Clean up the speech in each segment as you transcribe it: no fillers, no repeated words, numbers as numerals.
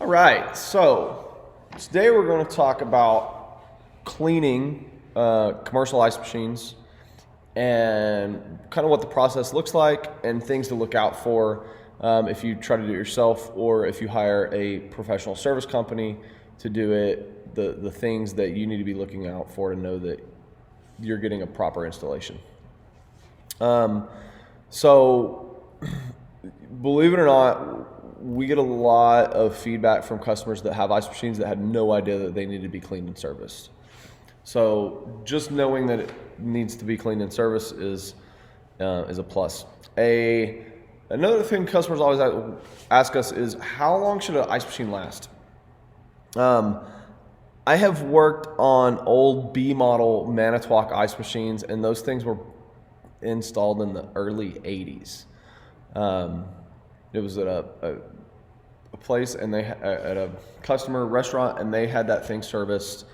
All right, so today we're going to talk about cleaning commercial ice machines and kind of what the process looks like and things to look out for if you try to do it yourself or if you hire a professional service company to do it, the things that you need to be looking out for to know that you're getting a proper installation. So believe it or not, we get a lot of feedback from customers that have ice machines that had no idea that they need to be cleaned and serviced. So just knowing that it needs to be cleaned and serviced is a plus. Another thing customers always ask us is, how long should an ice machine last? I have worked on old B model Manitowoc ice machines, and those things were installed in the early 80s. It was at a place, and they at a customer restaurant, and they had that thing serviced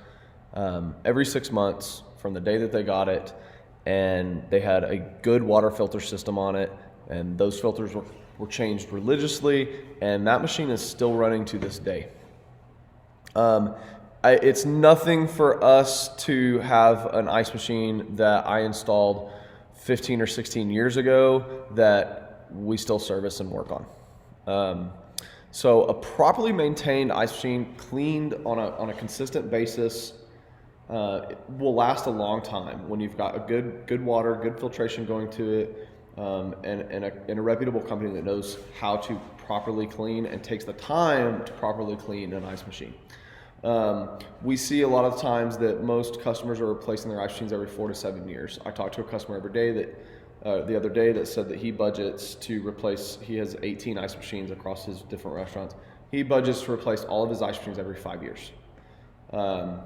every 6 months from the day that they got it, and they had a good water filter system on it, and those filters were changed religiously, and that machine is still running to this day. It's nothing for us to have an ice machine that I installed 15 or 16 years ago that we still service and work on. So a properly maintained ice machine, cleaned on a consistent basis, will last a long time when you've got a good water, good filtration going to it, and a reputable company that knows how to properly clean and takes the time to properly clean an ice machine. We see a lot of times that most customers are replacing their ice machines every 4 to 7 years. I talk to a customer every day the other day that said that he budgets to replace, he has 18 ice machines across his different restaurants. He budgets to replace all of his ice machines every 5 years. And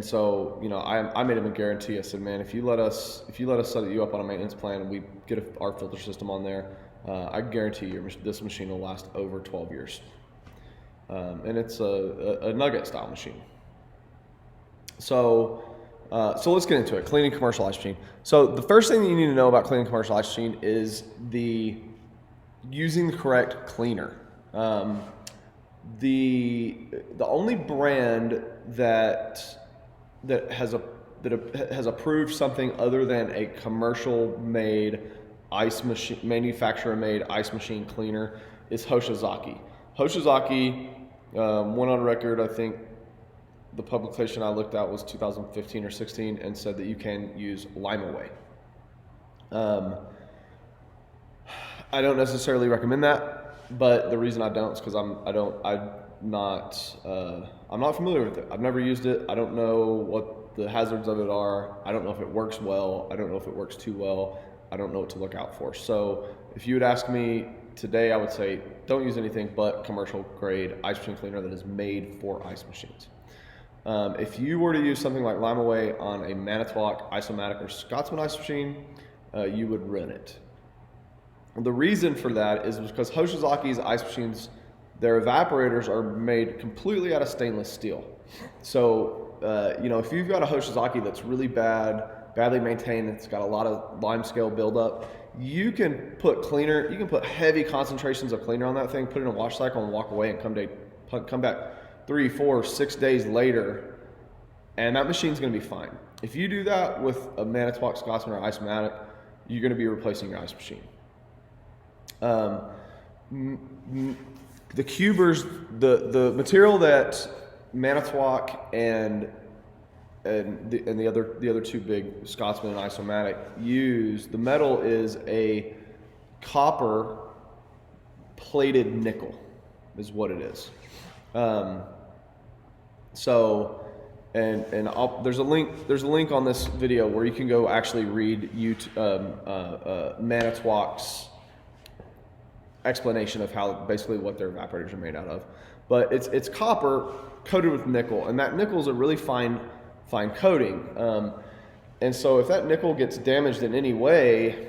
so, I made him a guarantee. I said, man, if you let us set you up on a maintenance plan and we get our filter system on there, I guarantee you this machine will last over 12 years. And it's a nugget style machine. So let's get into it. Cleaning commercial ice machine. So the first thing that you need to know about cleaning commercial ice machine is using the correct cleaner. The only brand that has approved something other than a commercial made ice machine, manufacturer made ice machine cleaner is Hoshizaki. Hoshizaki went on record, I think the publication I looked at was 2015 or 16, and said that you can use Limeway. I don't necessarily recommend that, but the reason I don't is because I'm not familiar with it. I've never used it. I don't know what the hazards of it are. I don't know if it works well. I don't know if it works too well. I don't know what to look out for. So if you would ask me today, I would say don't use anything but commercial grade ice machine cleaner that is made for ice machines. If you were to use something like Limeway on a Manitowoc, Isomatic, or Scotsman ice machine, you would ruin it. The reason for that is because Hoshizaki's ice machines, their evaporators are made completely out of stainless steel. So, if you've got a Hoshizaki that's really badly maintained, it's got a lot of limescale buildup, you can put heavy concentrations of cleaner on that thing, put it in a wash cycle and walk away and come back 3, 4, 6 days later, and that machine's going to be fine. If you do that with a Manitowoc, Scotsman, or Isomatic, you're going to be replacing your ice machine. The cubers, the material that Manitowoc and the other two big Scotsman and Isomatic use, the metal is a copper plated nickel, is what it is. There's a link on this video where you can go actually read Manitowoc's explanation of basically what their evaporators are made out of. But it's copper coated with nickel, and that nickel is a really fine coating. And so if that nickel gets damaged in any way,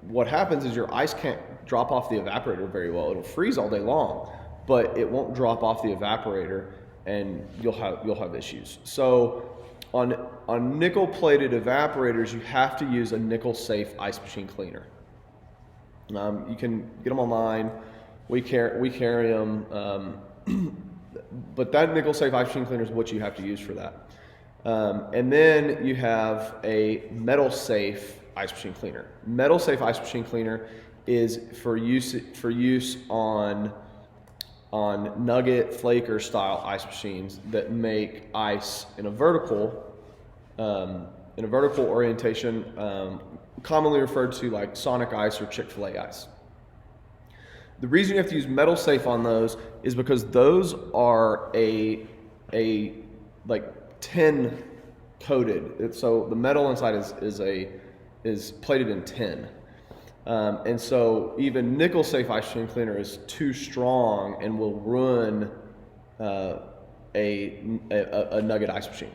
what happens is your ice can't drop off the evaporator very well. It'll freeze all day long, but it won't drop off the evaporator, and you'll have issues. So on nickel plated evaporators, you have to use a nickel safe ice machine cleaner. You can get them online. We carry them, but that nickel safe ice machine cleaner is what you have to use for that. And then you have a metal safe ice machine cleaner. Metal safe ice machine cleaner is for use on nugget flaker style ice machines that make ice in a vertical orientation, commonly referred to like Sonic ice or Chick-fil-A ice. The reason you have to use metal safe on those is because those are a like tin coated. So the metal inside is plated in tin. And so even nickel safe ice machine cleaner is too strong and will ruin a nugget ice machine.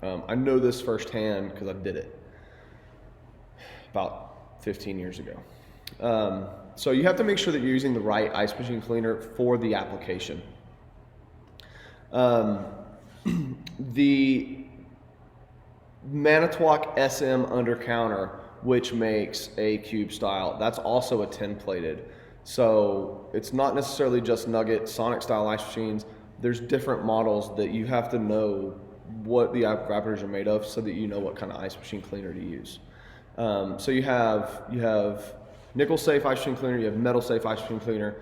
I know this firsthand because I did it about 15 years ago. So you have to make sure that you're using the right ice machine cleaner for the application. The Manitowoc SM undercounter, which makes a cube style, that's also a tin plated. So it's not necessarily just nugget Sonic style ice machines. There's different models that you have to know what the evaporators are made of so that you know what kind of ice machine cleaner to use. So you have nickel safe ice machine cleaner, you have metal safe ice machine cleaner,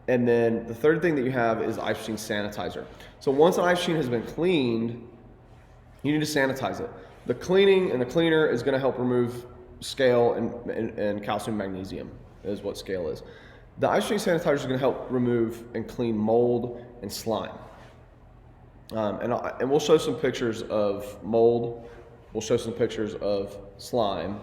and then the third thing that you have is ice machine sanitizer. So once an ice machine has been cleaned, you need to sanitize it. The cleaning and the cleaner is going to help remove scale and calcium magnesium is what scale is. The ice machine sanitizer is going to help remove and clean mold and slime. And we'll show some pictures of mold, we'll show some pictures of slime,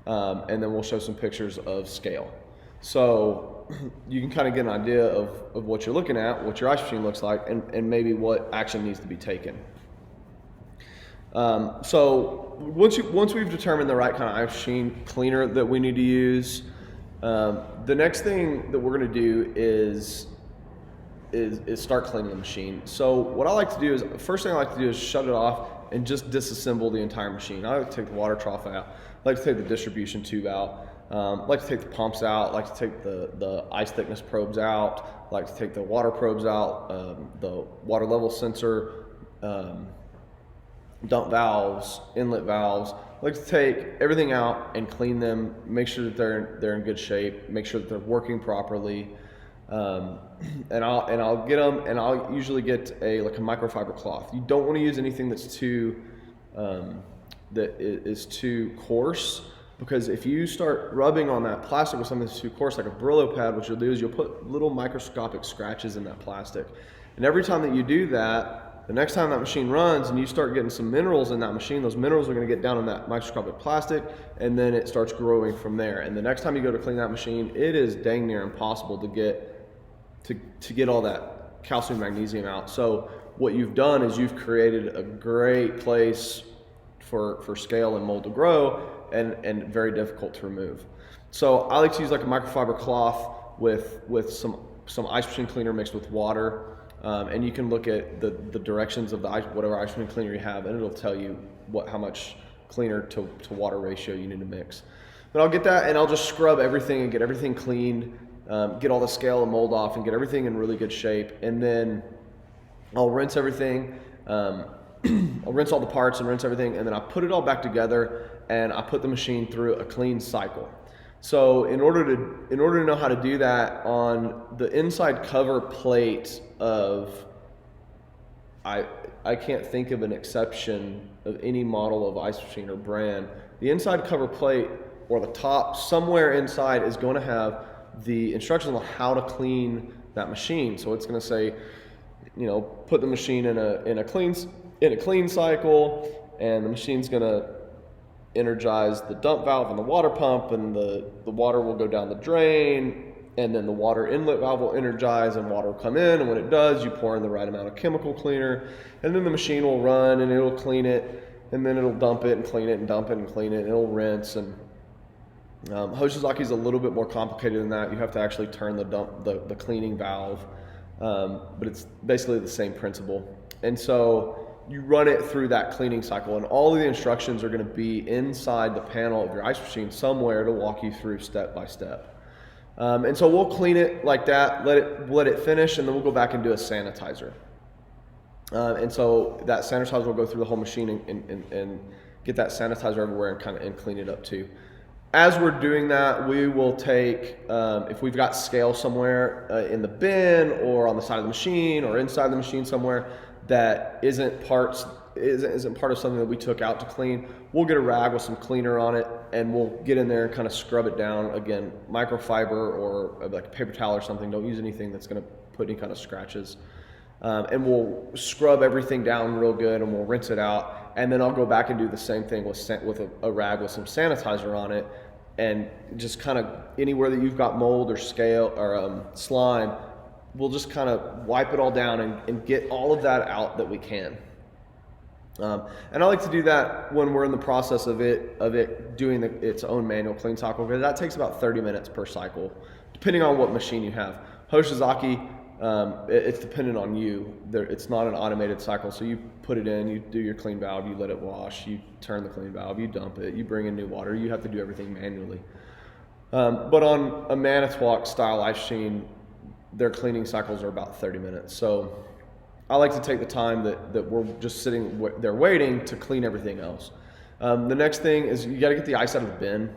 and then we'll show some pictures of scale. So you can kind of get an idea of what you're looking at, what your ice machine looks like, and maybe what action needs to be taken. So once we've determined the right kind of ice machine cleaner that we need to use, the next thing that we're going to do is start cleaning the machine. So what I like to do is, first thing I like to do is shut it off and just disassemble the entire machine. I like to take the water trough out, I like to take the distribution tube out, I like to take the pumps out, I like to take the ice thickness probes out, I like to take the water probes out, the water level sensor, dump valves, inlet valves. I like to take everything out and clean them, make sure that they're in good shape, make sure that they're working properly. And I'll get them, and I'll usually get a microfiber cloth. You don't want to use anything that's too too coarse, because if you start rubbing on that plastic with something that's too coarse, like a Brillo pad, what you'll do is you'll put little microscopic scratches in that plastic. And every time that you do that, the next time that machine runs and you start getting some minerals in that machine, those minerals are going to get down in that microscopic plastic, and then it starts growing from there. And the next time you go to clean that machine, it is dang near impossible to get all that calcium magnesium out. So what you've done is you've created a great place for scale and mold to grow, and very difficult to remove. So I like to use like a microfiber cloth with some ice machine cleaner mixed with water. And you can look at the directions of whatever ice machine cleaner you have, and it'll tell you how much cleaner to water ratio you need to mix. But I'll get that, and I'll just scrub everything and get everything cleaned, get all the scale and mold off, and get everything in really good shape. And then I'll rinse everything. I'll rinse all the parts and rinse everything, and then I put it all back together, and I put the machine through a clean cycle. So in order to know how to do that, on the inside cover plate of, I can't think of an exception of any model of ice machine or brand, the inside cover plate or the top somewhere inside is going to have the instructions on how to clean that machine. So it's going to say, put the machine in a clean cycle, and the machine's going to energize the dump valve and the water pump, and the water will go down the drain, and then the water inlet valve will energize and water will come in, and when it does, you pour in the right amount of chemical cleaner, and then the machine will run and it'll clean it, and then it'll dump it and clean it and dump it and clean it, and it'll rinse. And Hoshizaki is a little bit more complicated than that. You have to actually turn the cleaning valve, but it's basically the same principle. And so you run it through that cleaning cycle, and all of the instructions are going to be inside the panel of your ice machine somewhere to walk you through step by step. And so we'll clean it like that, let it finish, and then we'll go back and do a sanitizer. And so that sanitizer will go through the whole machine and get that sanitizer everywhere and clean it up too. As we're doing that, we will take, if we've got scale somewhere in the bin or on the side of the machine or inside the machine somewhere that isn't part of something that we took out to clean, we'll get a rag with some cleaner on it and we'll get in there and kind of scrub it down. Again, microfiber or like a paper towel or something. Don't use anything that's going to put any kind of scratches. And we'll scrub everything down real good and we'll rinse it out. And then I'll go back and do the same thing with a rag with some sanitizer on it, and just kind of anywhere that you've got mold or scale or slime, we'll just kind of wipe it all down and get all of that out that we can. And I like to do that when we're in the process of it doing its own manual clean cycle, because that takes about 30 minutes per cycle, depending on what machine you have. Hoshizaki, it's dependent on you. It's not an automated cycle, so you put it in, you do your clean valve, you let it wash, you turn the clean valve, you dump it, you bring in new water. You have to do everything manually. But on a Manitowoc style ice machine, their cleaning cycles are about 30 minutes. So I like to take the time that we're just sitting there waiting to clean everything else. The next thing is you got to get the ice out of the bin,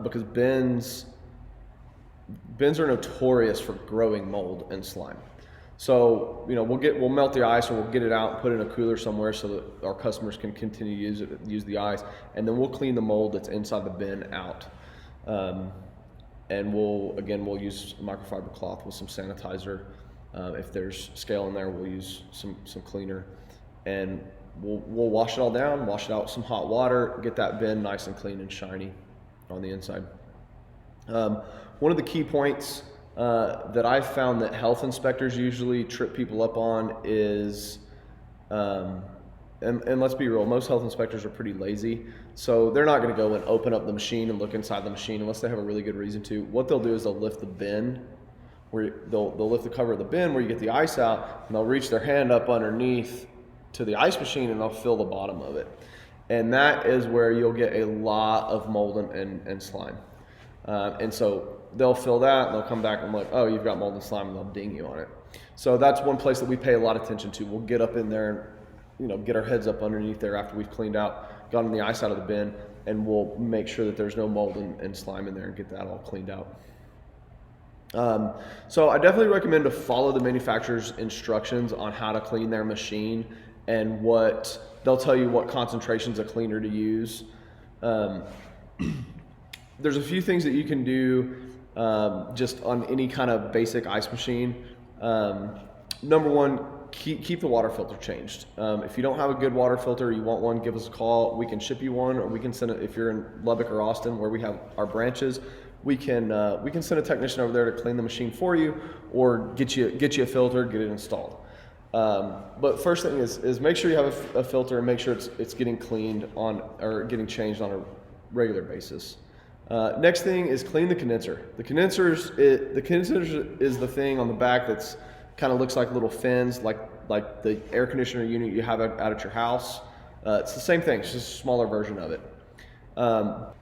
because bins are notorious for growing mold and slime. So we'll melt the ice, or we'll get it out and put it in a cooler somewhere so that our customers can continue to use the ice, and then we'll clean the mold that's inside the bin out. And we'll use microfiber cloth with some sanitizer. If there's scale in there, we'll use some cleaner, and we'll wash it all down, wash it out with some hot water, get that bin nice and clean and shiny on the inside. One of the key points that I've found that health inspectors usually trip people up on is, and let's be real, most health inspectors are pretty lazy, so they're not going to go and open up the machine and look inside the machine unless they have a really good reason to. What they'll do is they'll lift the bin, where they'll lift the cover of the bin where you get the ice out, and they'll reach their hand up underneath to the ice machine and they'll fill the bottom of it. And that is where you'll get a lot of mold and slime. And so they'll fill that and they'll come back and be like, oh, you've got mold and slime, and they'll ding you on it. So that's one place that we pay a lot of attention to. We'll get up in there and get our heads up underneath there after we've cleaned out, gotten the ice out of the bin, and we'll make sure that there's no mold and slime in there and get that all cleaned out. So I definitely recommend to follow the manufacturer's instructions on how to clean their machine, and they'll tell you what concentrations of cleaner to use. There's a few things that you can do just on any kind of basic ice machine. Number one, keep the water filter changed. If you don't have a good water filter, you want one, give us a call. We can ship you one, or we can send it. If you're in Lubbock or Austin, where we have our branches, we can send a technician over there to clean the machine for you, or get you a filter, get it installed. But first thing is make sure you have a filter, and make sure it's getting cleaned or getting changed on a regular basis. Next thing is clean the condenser. The condenser is the thing on the back that's kind of looks like little fins, like the air conditioner unit you have out at your house. It's the same thing, it's just a smaller version of it.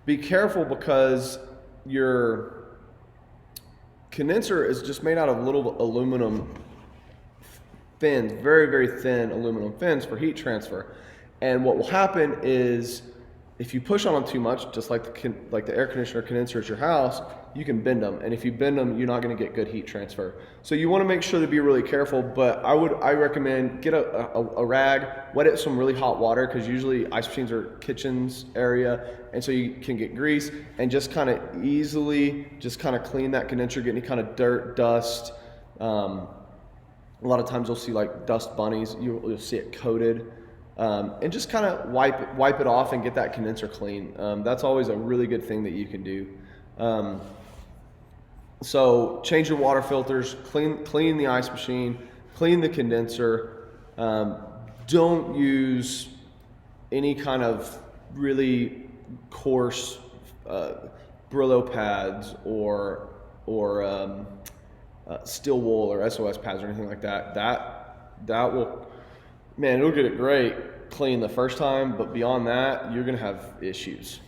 Be careful, because your condenser is just made out of little aluminum fins, very, very thin aluminum fins for heat transfer. And what will happen is, if you push on them too much, just like the air conditioner condenser at your house, you can bend them. And if you bend them, you're not going to get good heat transfer. So you want to make sure to be really careful. But I recommend get a rag, wet it with some really hot water, because usually ice machines are kitchens area, and so you can get grease, and just kind of easily just kind of clean that condenser, get any kind of dirt, dust. A lot of times you'll see like dust bunnies. You'll see it coated. And just kind of wipe it off and get that condenser clean. That's always a really good thing that you can do. So change your water filters, clean the ice machine, clean the condenser. Don't use any kind of really coarse Brillo pads or steel wool or SOS pads or anything like that. That will, man, it'll get it great clean the first time, but beyond that, you're going to have issues.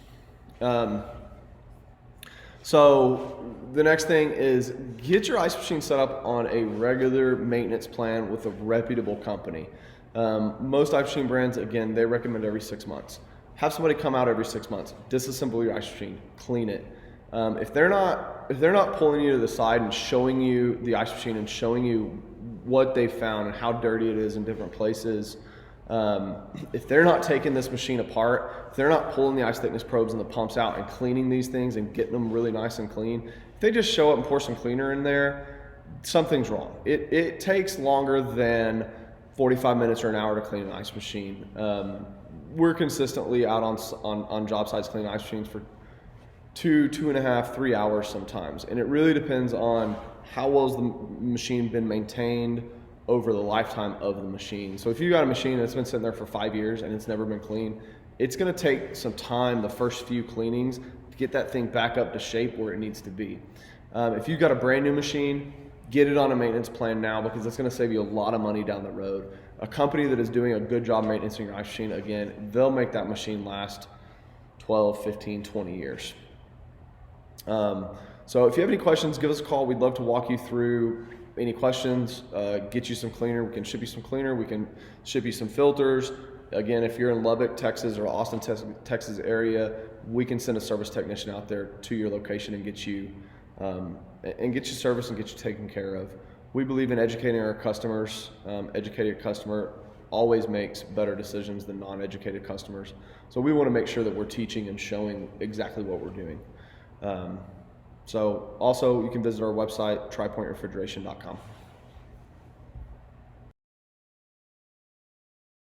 So the next thing is get your ice machine set up on a regular maintenance plan with a reputable company. Most ice machine brands, again, they recommend every 6 months. Have somebody come out every 6 months, disassemble your ice machine, clean it. If they're not pulling you to the side and showing you the ice machine and showing you what they found and how dirty it is in different places, if they're not taking this machine apart, if they're not pulling the ice thickness probes and the pumps out and cleaning these things and getting them really nice and clean, if they just show up and pour some cleaner in there, something's wrong. It takes longer than 45 minutes or an hour to clean an ice machine. We're consistently out on job sites cleaning ice machines for 2.5, 3 hours sometimes. And it really depends on how well has the machine been maintained over the lifetime of the machine. So if you got a machine that's been sitting there for 5 years and it's never been cleaned, it's gonna take some time, the first few cleanings, to get that thing back up to shape where it needs to be. If you've got a brand new machine, get it on a maintenance plan now, because it's gonna save you a lot of money down the road. A company that is doing a good job maintaining your ice machine, again, they'll make that machine last 12, 15, 20 years. So if you have any questions, give us a call. We'd love to walk you through any questions, get you some cleaner. We can ship you some cleaner. We can ship you some filters. Again, if you're in Lubbock, Texas, or Austin, Texas area, we can send a service technician out there to your location and get you service and get you taken care of. We believe in educating our customers. Educated customer always makes better decisions than non-educated customers. So we want to make sure that we're teaching and showing exactly what we're doing. So also you can visit our website, tripointrefrigeration.com.